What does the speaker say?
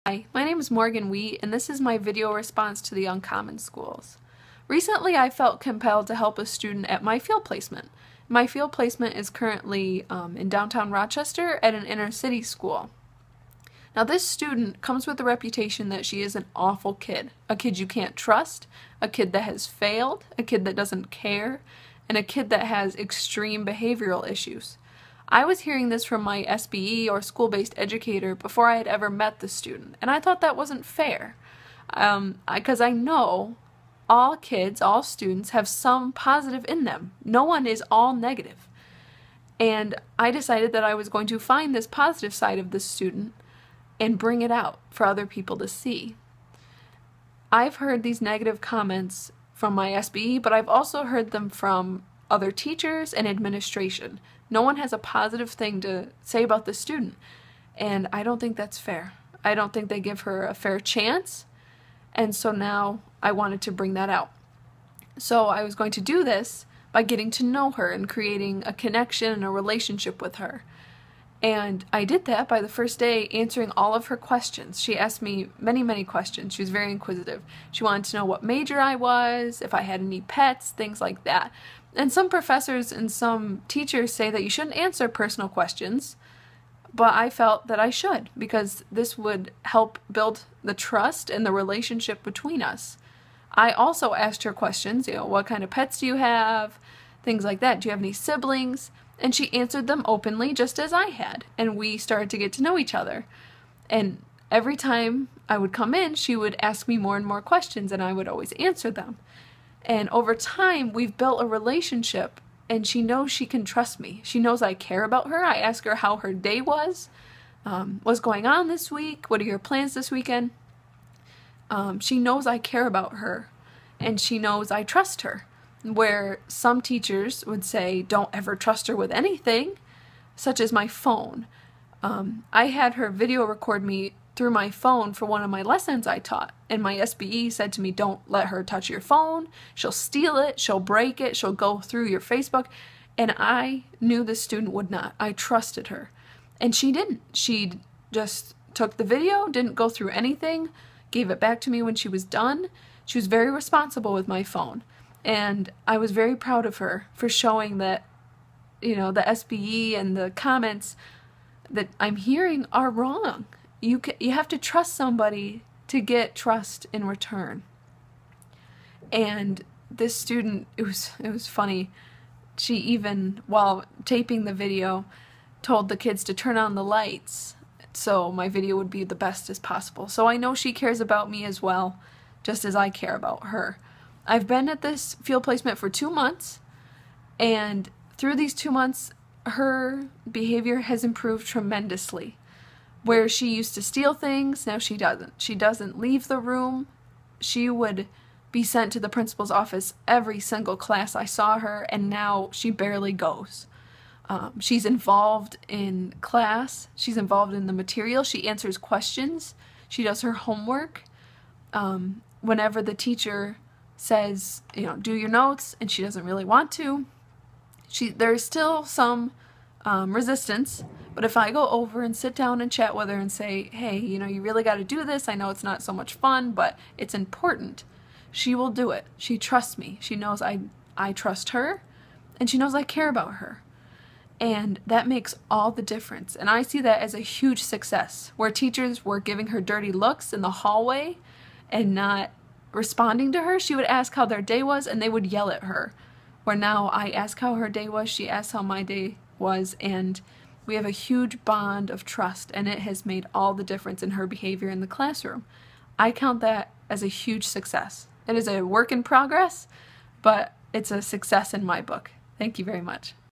Hi, my name is Morgan Wheat, and this is my video response to the Uncommon Schools. Recently, I felt compelled to help a student at my field placement. My field placement is currently in downtown Rochester at an inner city school. Now, this student comes with the reputation that she is an awful kid, a kid you can't trust, a kid that has failed, a kid that doesn't care, and a kid that has extreme behavioral issues. I was hearing this from my SBE or school-based educator before I had ever met the student, and I thought that wasn't fair. Because I know all kids, all students have some positive in them. No one is all negative. And I decided that I was going to find this positive side of this student and bring it out for other people to see. I've heard these negative comments from my SBE, but I've also heard them from other teachers and administration. No one has a positive thing to say about the student, and I don't think that's fair. I don't think they give her a fair chance, and so now I wanted to bring that out. So I was going to do this by getting to know her and creating a connection and a relationship with her. And I did that by the first day answering all of her questions. She asked me many questions. She was very inquisitive. She wanted to know what major I was, if I had any pets, things like that. And some professors and some teachers say that you shouldn't answer personal questions, but I felt that I should, because this would help build the trust and the relationship between us. I also asked her questions, what kind of pets do you have, things like that. Do you have any siblings? And she answered them openly, just as I had, and we started to get to know each other. And every time I would come in, she would ask me more and more questions, and I would always answer them. And over time, we've built a relationship, and she knows she can trust me. She knows I care about her. I ask her how her day was, what's going on this week, what are your plans this weekend. She knows I care about her, and she knows I trust her. Where some teachers would say, don't ever trust her with anything, such as my phone. I had her video record me through my phone for one of my lessons I taught, and my SBE said to me, don't let her touch your phone, she'll steal it, she'll break it, she'll go through your Facebook, and I knew the student would not. I trusted her, and she didn't. She just took the video, didn't go through anything, gave it back to me when she was done. She was very responsible with my phone, and I was very proud of her for showing that, the SBE and the comments that I'm hearing are wrong. You have to trust somebody to get trust in return. And this student, it was funny. She even, while taping the video, told the kids to turn on the lights so my video would be the best as possible. So I know she cares about me as well, just as I care about her. I've been at this field placement for 2 months, and through these 2 months, her behavior has improved tremendously. Where she used to steal things, now she doesn't. She doesn't leave the room. She would be sent to the principal's office every single class I saw her, and now she barely goes. She's involved in class. She's involved in the material. She answers questions. She does her homework. Whenever the teacher says, do your notes, and she doesn't really want to, there's still some resistance. But if I go over and sit down and chat with her and say, hey, you really got to do this. I know it's not so much fun, but it's important. She will do it. She trusts me. She knows I trust her, and she knows I care about her. And that makes all the difference. And I see that as a huge success, where teachers were giving her dirty looks in the hallway and not responding to her. She would ask how their day was, and they would yell at her. Where now I ask how her day was, she asks how my day was, and we have a huge bond of trust, and it has made all the difference in her behavior in the classroom. I count that as a huge success. It is a work in progress, but it's a success in my book. Thank you very much.